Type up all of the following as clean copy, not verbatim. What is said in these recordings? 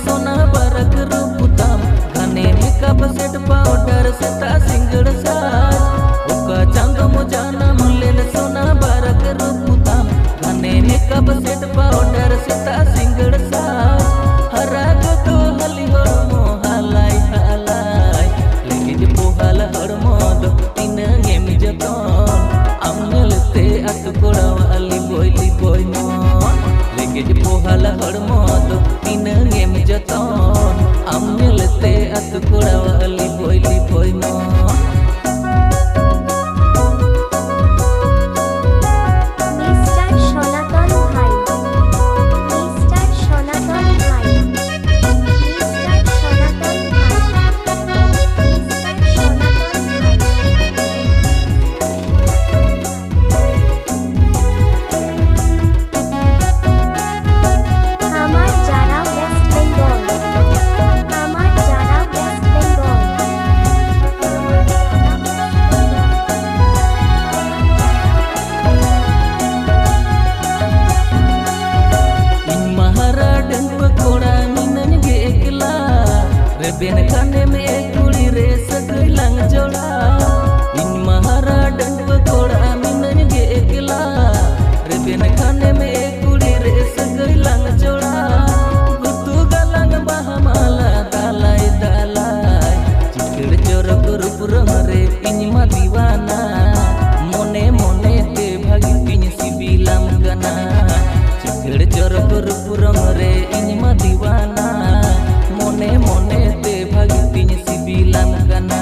सोना बरक रूपताम घने makeup set powder सेता सिंगड़ साज ओका चांद मुजाना मुलेन सोना बरक रूपताम घने मेकअप सेट पाउडर सेता सिंगड़ साज हराग तो हली हरमो हालाई हालाई लेकिन पोहल हरमो दो तीन गेम जतन आमलते अत कोड़ावाली बोली बोय मन लेकिन पोहल हरमो दो तीन गेम जतन आमलते अत कोड़ावाली बोली बोय मन बेन खाने में एक कुड़ी रे सगई लंग जोड़ा इन महारा डंड कोड़ा मिनन गे एकला रे बेन खाने में एक कुड़ी रे सगई लंग जोड़ा गुतु गलंग बहमाला दालाई दालाई चिकड़ चोरक रूप रंग रे इन मा दीवाना मोने मोने ते भागी पिन सिबिलाम गना चिकड़ चोरक रूप रंग रे इन मा दीवाना मोने मोने ते भागी पिन सिबिलाम गना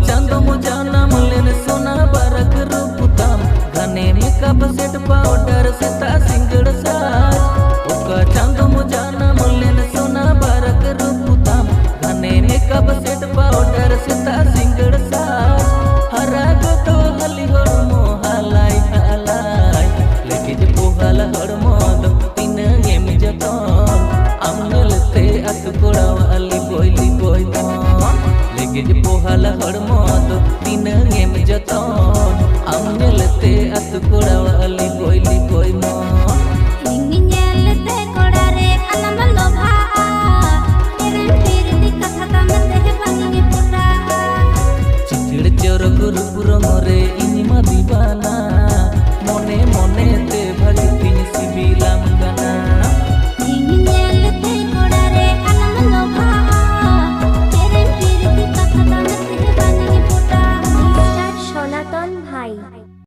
चांदो मुजाना मुलेन सोना बरक रूपताम घने मेकअप सेट पाउडर सेता सिंगड़ साज ओका चांदो मुजाना मुलेन सोना बरक रूपताम घने मेकअप सेट पाउडर सेता सिंगड़ साज हराग तो हली हरमो हालाई हालाई लेकिन पोहल हरमो दो तीन गेम जतन आमलते अत कोड़ावाली बोली बोय मन लेकिन पोहल हरमो दो तीन गेम जतन आमलते अत कोड़ावाली बोली